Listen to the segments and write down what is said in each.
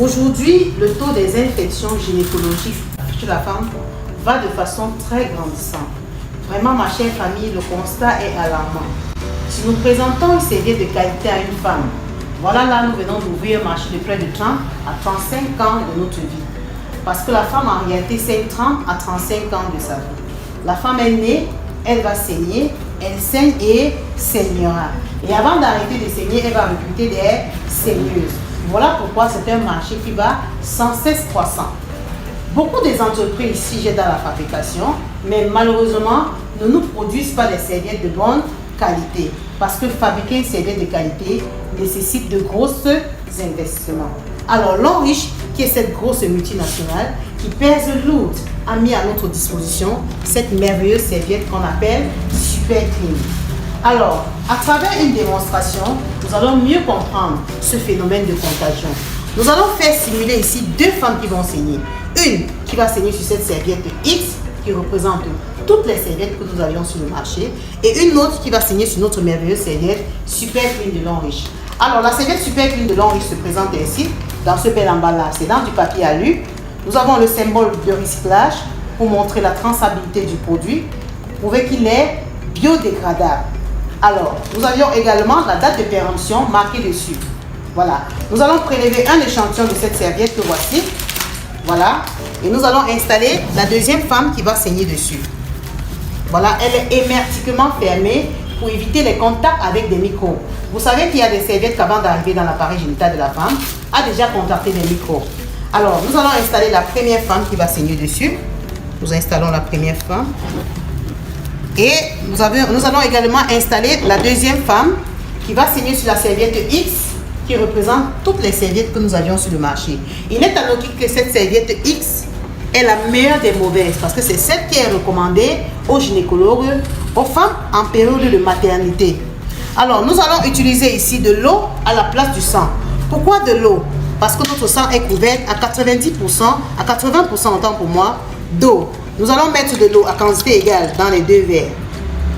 Aujourd'hui, le taux des infections gynécologiques chez la femme va de façon très grandissante. Vraiment, ma chère famille, le constat est alarmant. Si nous présentons une serviette de qualité à une femme, voilà là, nous venons d'ouvrir un marché de près de 30 à 35 ans de notre vie. Parce que la femme, en réalité, c'est 30 à 35 ans de sa vie. La femme est née, elle va saigner, elle saigne et saignera. Et avant d'arrêter de saigner, elle va recruter des saigneuses. Voilà pourquoi c'est un marché qui va sans cesse croissant. Beaucoup des entreprises ici jettent dans la fabrication, mais malheureusement, ne nous produisent pas des serviettes de bonne qualité. Parce que fabriquer une serviette de qualité nécessite de gros investissements. Alors, Longrich, qui est cette grosse multinationale, qui pèse lourd, a mis à notre disposition cette merveilleuse serviette qu'on appelle Super Clean. Alors, à travers une démonstration, nous allons mieux comprendre ce phénomène de contagion. Nous allons faire simuler ici deux femmes qui vont saigner. Une qui va saigner sur cette serviette X, qui représente toutes les serviettes que nous avions sur le marché, et une autre qui va saigner sur notre merveilleuse serviette Super Clean de Longrich. Alors, la serviette Super Clean de Longrich se présente ainsi, dans ce bel emballage. C'est dans du papier alu. Nous avons le symbole de recyclage pour montrer la traçabilité du produit, pour prouver qu'il est biodégradable. Alors, nous avions également la date de péremption marquée dessus. Voilà. Nous allons prélever un échantillon de cette serviette que voici. Voilà. Et nous allons installer la deuxième femme qui va saigner dessus. Voilà. Elle est hermétiquement fermée pour éviter les contacts avec des microbes. Vous savez qu'il y a des serviettes qui, avant d'arriver dans l'appareil génital de la femme, a déjà contacté des microbes. Alors, nous allons installer la première femme qui va saigner dessus. Nous installons la première femme. Et nous allons également installer la deuxième femme qui va saigner sur la serviette X, qui représente toutes les serviettes que nous avions sur le marché. Il est à noter que cette serviette X est la meilleure des mauvaises parce que c'est celle qui est recommandée aux gynécologues, aux femmes en période de maternité. Alors, nous allons utiliser ici de l'eau à la place du sang. Pourquoi de l'eau? Parce que notre sang est couvert à 90%, à 80% autant pour moi, d'eau. Nous allons mettre de l'eau à quantité égale dans les deux verres.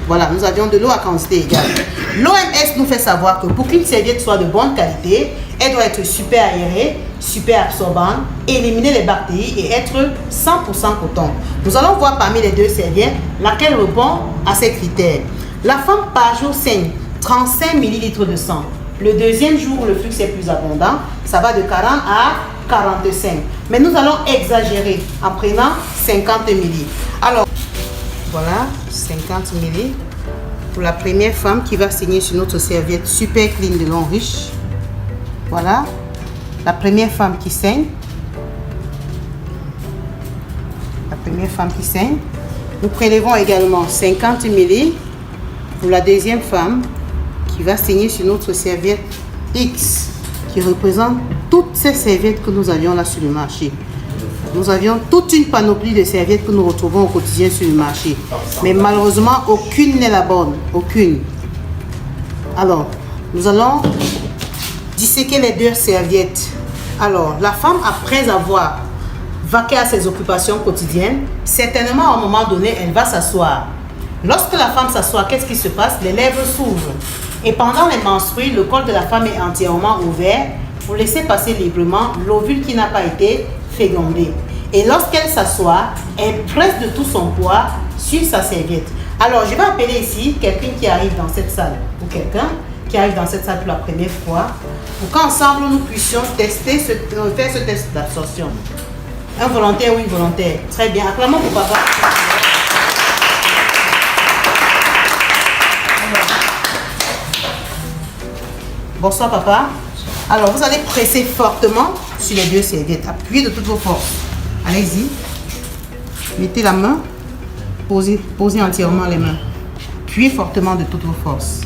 Voilà, nous avions de l'eau à quantité égale. L'OMS nous fait savoir que pour qu'une serviette soit de bonne qualité, elle doit être super aérée, super absorbante, éliminer les bactéries et être 100% coton. Nous allons voir parmi les deux serviettes laquelle répond à ces critères. La femme par jour saigne 35 ml de sang. Le deuxième jour, le flux est plus abondant. Ça va de 40 à 45. Mais nous allons exagérer en prenant 50 ml. Alors, voilà, 50 ml pour la première femme qui va saigner sur notre serviette Super Clean de Longrich. Voilà, la première femme qui saigne. La première femme qui saigne. Nous prélevons également 50 ml pour la deuxième femme qui va saigner sur notre serviette X, qui représente toutes ces serviettes que nous avions là sur le marché. Nous avions toute une panoplie de serviettes que nous retrouvons au quotidien sur le marché. Mais malheureusement, aucune n'est la bonne. Aucune. Alors, nous allons disséquer les deux serviettes. Alors, la femme, après avoir vaqué à ses occupations quotidiennes, certainement à un moment donné, elle va s'asseoir. Lorsque la femme s'assoit, qu'est-ce qui se passe? Les lèvres s'ouvrent. Et pendant les menstrues, le col de la femme est entièrement ouvert pour laisser passer librement l'ovule qui n'a pas été fécondé. Et lorsqu'elle s'assoit, elle presse de tout son poids sur sa serviette. Alors, je vais appeler ici quelqu'un qui arrive dans cette salle, ou quelqu'un qui arrive dans cette salle pour la première fois, pour qu'ensemble nous puissions faire ce test d'absorption. Un volontaire ou une volontaire? Très bien. Acclamons pour papa. Bonsoir papa. Alors vous allez presser fortement sur les deux serviettes. Appuyez de toutes vos forces. Allez-y. Mettez la main. Posez entièrement les mains. Appuyez fortement de toutes vos forces.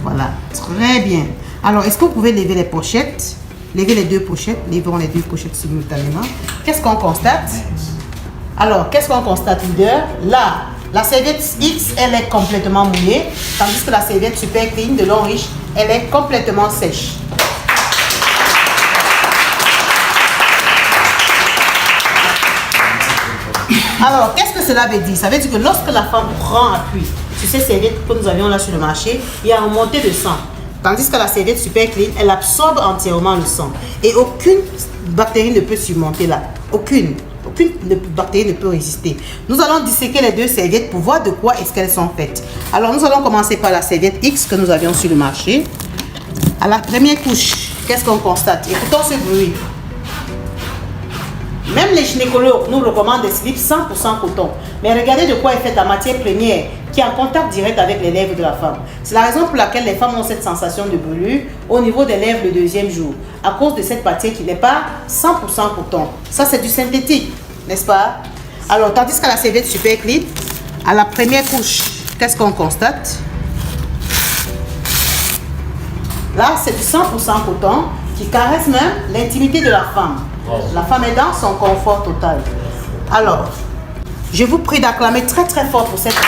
Voilà. Très bien. Alors est-ce que vous pouvez lever les pochettes? Levez les deux pochettes. Levons les deux pochettes simultanément. Qu'est-ce qu'on constate? Alors qu'est-ce qu'on constate, leader? Là, la serviette X, elle est complètement mouillée, tandis que la serviette Super Clean de Longrich, elle est complètement sèche. Alors, qu'est-ce que cela veut dire? Ça veut dire que lorsque la femme prend appui sur ces serviettes que nous avions là sur le marché, il y a une montée de sang. Tandis que la serviette Super Clean, elle absorbe entièrement le sang. Et aucune bactérie ne peut surmonter là. Aucune bactérie ne peut résister. Nous allons disséquer les deux serviettes pour voir de quoi est-ce qu'elles sont faites. Alors, nous allons commencer par la serviette X que nous avions sur le marché. À la première couche, qu'est-ce qu'on constate? Écoutons ce bruit. Même les gynécologues nous recommandent des slips 100% coton. Mais regardez de quoi est faite la matière première qui est en contact direct avec les lèvres de la femme. C'est la raison pour laquelle les femmes ont cette sensation de brûlure au niveau des lèvres le deuxième jour. À cause de cette matière qui n'est pas 100% coton. Ça, c'est du synthétique, n'est-ce pas? Alors, tandis qu'à la serviette super clean, à la première couche, qu'est-ce qu'on constate? Là, c'est du 100% coton qui caresse même l'intimité de la femme. La femme est dans son confort total. Alors, je vous prie d'acclamer très très fort pour cette bande.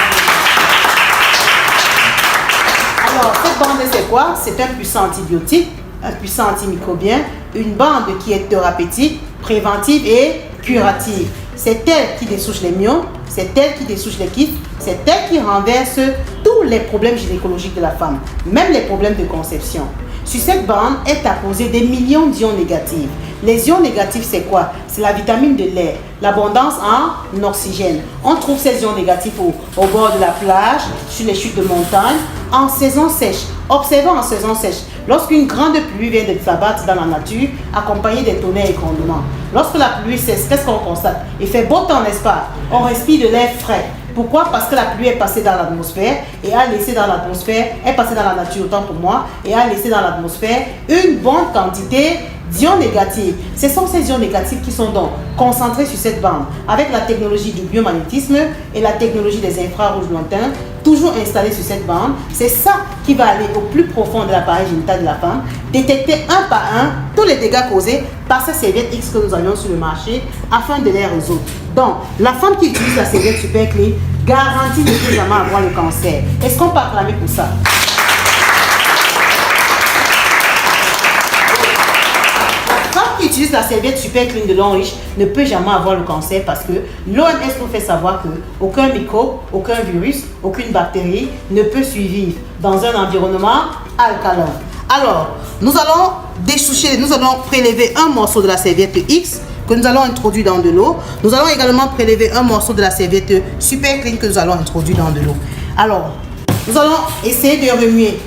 Alors, cette bande, c'est quoi? C'est un puissant antibiotique, un puissant antimicrobien, une bande qui est thérapeutique, préventive et curative. C'est elle qui dessouche les myons, c'est elle qui dessouche les kystes, c'est elle qui renverse tous les problèmes gynécologiques de la femme, même les problèmes de conception. Sur cette bande est apposé des millions d'ions négatifs. Les ions négatifs, c'est quoi? C'est la vitamine de l'air, l'abondance en oxygène. On trouve ces ions négatifs au bord de la plage, sur les chutes de montagne, en saison sèche. Observons en saison sèche, lorsqu'une grande pluie vient de s'abattre dans la nature, accompagnée des tonnerres et grondements. Lorsque la pluie cesse, qu'est-ce qu'on constate? Il fait beau temps, n'est-ce pas? On respire de l'air frais. Pourquoi? Parce que la pluie est passée dans l'atmosphère et a laissé dans l'atmosphère, est passée dans la nature autant pour moi, et a laissé dans l'atmosphère une bonne quantité d'ions négatifs. Ce sont ces ions négatifs qui sont donc concentrés sur cette bande. Avec la technologie du biomagnétisme et la technologie des infrarouges lointains, toujours installés sur cette bande, c'est ça qui va aller au plus profond de l'appareil génital de la femme, détecter un par un tous les dégâts causés par ces serviettes X que nous avions sur le marché afin de les résoudre. Donc, la femme qui utilise la serviette super clean garantit de plus jamais avoir le cancer. Est-ce qu'on peut acclamer pour ça? La femme qui utilise la serviette super clean de Long Riche ne peut jamais avoir le cancer parce que l'OMS nous fait savoir que aucun microbe, aucun virus, aucune bactérie ne peut survivre dans un environnement alcalin. Alors, nous allons dessoucher, nous allons prélever un morceau de la serviette X que nous allons introduire dans de l'eau. Nous allons également prélever un morceau de la serviette super clean que nous allons introduire dans de l'eau. Alors, nous allons essayer de remuer.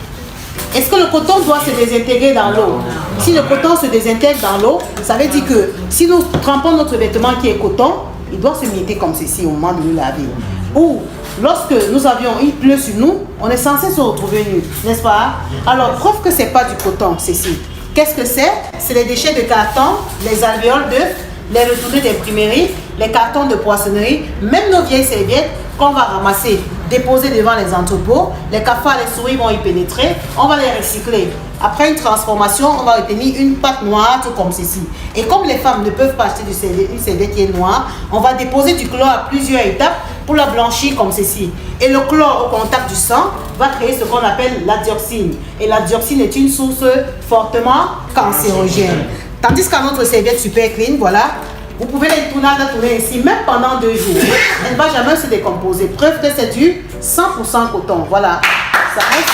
Est-ce que le coton doit se désintégrer dans l'eau? Si le coton se désintègre dans l'eau, ça veut dire que si nous trempons notre vêtement qui est coton, il doit se mietter comme ceci au moment de nous laver. Ou lorsque il pleut sur nous, on est censé se retrouver nu, n'est-ce pas? Alors, preuve que ce n'est pas du coton, ceci. Qu'est-ce que c'est? C'est les déchets de carton, les alvéoles d'œufs, les retournés d'imprimerie, les cartons de poissonnerie, même nos vieilles serviettes qu'on va ramasser, déposer devant les entrepôts. Les cafards, les souris vont y pénétrer, on va les recycler. Après une transformation, on va retenir une pâte noire comme ceci. Et comme les femmes ne peuvent pas acheter une serviette qui est noire, on va déposer du chlore à plusieurs étapes pour la blanchir comme ceci. Et le chlore au contact du sang va créer ce qu'on appelle la dioxine. Et la dioxine est une source fortement cancérogène. Tandis qu'à notre serviette super clean, voilà, vous pouvez la tourner ici, même pendant 2 jours. Elle ne va jamais se décomposer. Preuve que c'est du 100% coton. Voilà. Ça reste.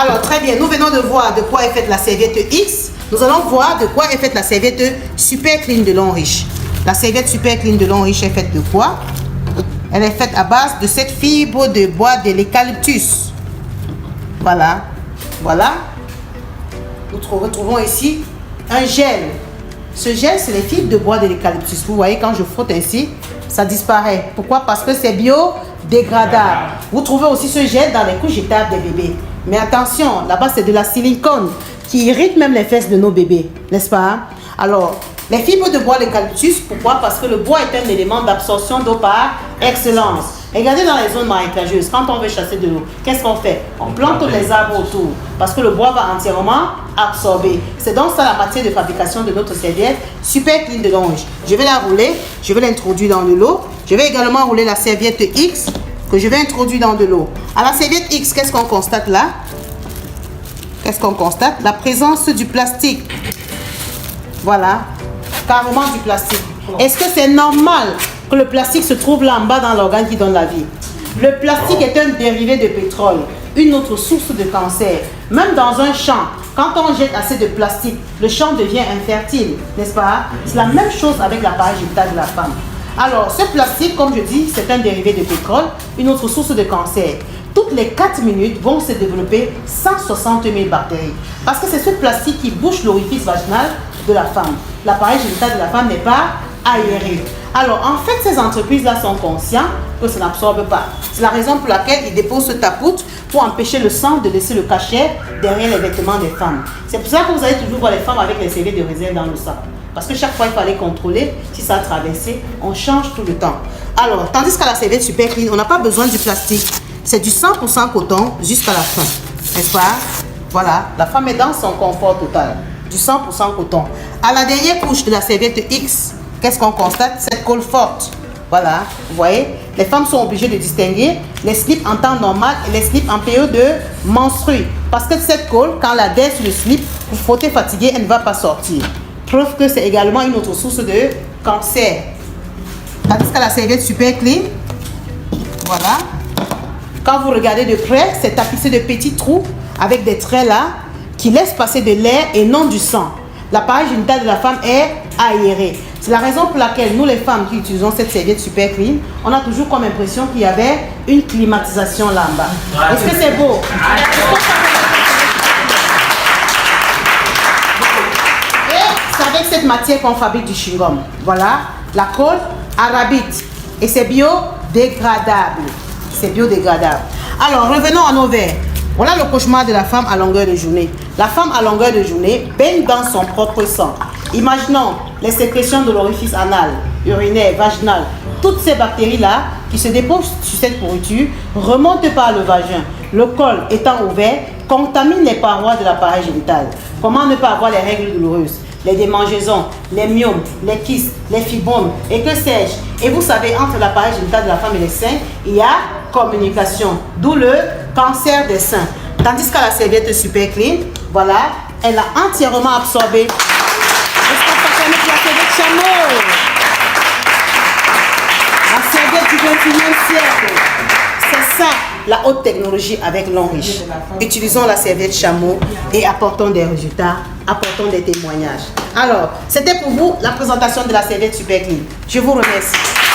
Alors, très bien. Nous venons de voir de quoi est faite la serviette X. Nous allons voir de quoi est faite la serviette super clean de Long Riche. La serviette super clean de Long Riche est faite de quoi? Elle est faite à base de cette fibre de bois de l'eucalyptus. Voilà. Voilà. Nous retrouvons ici un gel. Ce gel, c'est les fibres de bois de l'eucalyptus. Vous voyez, quand je frotte ainsi, ça disparaît. Pourquoi? Parce que c'est biodégradable. Vous trouvez aussi ce gel dans les couches jetables des bébés. Mais attention, là-bas, c'est de la silicone qui irrite même les fesses de nos bébés. N'est-ce pas? Alors, les fibres de bois de l'eucalyptus, pourquoi? Parce que le bois est un élément d'absorption d'eau par excellence. Regardez dans les zones marécageuses, quand on veut chasser de l'eau, qu'est-ce qu'on fait? On plante les arbres autour parce que le bois va entièrement absorber. C'est donc ça la matière de fabrication de notre serviette super clean de Long Riche. Je vais la rouler, je vais l'introduire dans de l'eau. Je vais également rouler la serviette X que je vais introduire dans de l'eau. À la serviette X, qu'est-ce qu'on constate là? Qu'est-ce qu'on constate? La présence du plastique. Voilà, carrément du plastique. Est-ce que c'est normal que le plastique se trouve là en bas dans l'organe qui donne la vie? Le plastique est un dérivé de pétrole. une autre source de cancer. Même dans un champ, quand on jette assez de plastique, le champ devient infertile, n'est-ce pas? C'est la même chose avec l'appareil génital de la femme. Alors, ce plastique, comme je dis, c'est un dérivé de pétrole, une autre source de cancer. Toutes les 4 minutes vont se développer 160 000 bactéries. Parce que c'est ce plastique qui bouche l'orifice vaginal de la femme. L'appareil génital de la femme n'est pas aéré. Alors, en fait, ces entreprises-là sont conscientes que ça n'absorbe pas. C'est la raison pour laquelle ils déposent ce tapout pour empêcher le sang de laisser le cachet derrière les vêtements des femmes. C'est pour ça que vous allez toujours voir les femmes avec les CV de réserve dans le sac. Parce que chaque fois, il fallait contrôler si ça a traversé. On change tout le temps. Alors, tandis qu'à la serviette super clean, on n'a pas besoin du plastique. C'est du 100% coton jusqu'à la fin. N'est-ce pas? Voilà, la femme est dans son confort total. Du 100% coton. À la dernière couche de la serviette X, qu'est-ce qu'on constate? Cette colle forte. Voilà, vous voyez, les femmes sont obligées de distinguer les slips en temps normal et les slips en période de menstrue. Parce que cette colle, quand la dès sur le slip, vous frottez fatigué, elle ne va pas sortir. Preuve que c'est également une autre source de cancer. Tandis qu'à la serviette super clean, voilà. Quand vous regardez de près, c'est tapissé de petits trous avec des traits là qui laissent passer de l'air et non du sang. L'appareil génital de la femme est aéré. C'est la raison pour laquelle nous les femmes qui utilisons cette serviette super clean, on a toujours comme impression qu'il y avait une climatisation là en bas. Est-ce que c'est beau? Et c'est avec cette matière qu'on fabrique du chewing-gum. Voilà, la colle arabite. Et c'est biodégradable. C'est biodégradable. Alors, revenons à nos verres. Voilà le cauchemar de la femme à longueur de journée. La femme à longueur de journée baigne dans son propre sang. Imaginons les sécrétions de l'orifice anal, urinaire, vaginal. Toutes ces bactéries-là qui se déposent sur cette pourriture remontent par le vagin. Le col étant ouvert, contamine les parois de l'appareil génital. Comment ne pas avoir les règles douloureuses, les démangeaisons, les myomes, les kystes, les fibromes et que sais-je. Et vous savez, entre l'appareil génital de la femme et les seins, il y a communication, d'où le cancer des seins. Tandis qu'à la serviette super clean, voilà, elle a entièrement absorbé. Est-ce qu'on peut connaître la serviette chameau? La serviette du 21e siècle. C'est ça, la haute technologie avec l'enriche. Utilisons la serviette chameau et apportons des résultats, apportons des témoignages. Alors, c'était pour vous la présentation de la serviette super clean. Je vous remercie.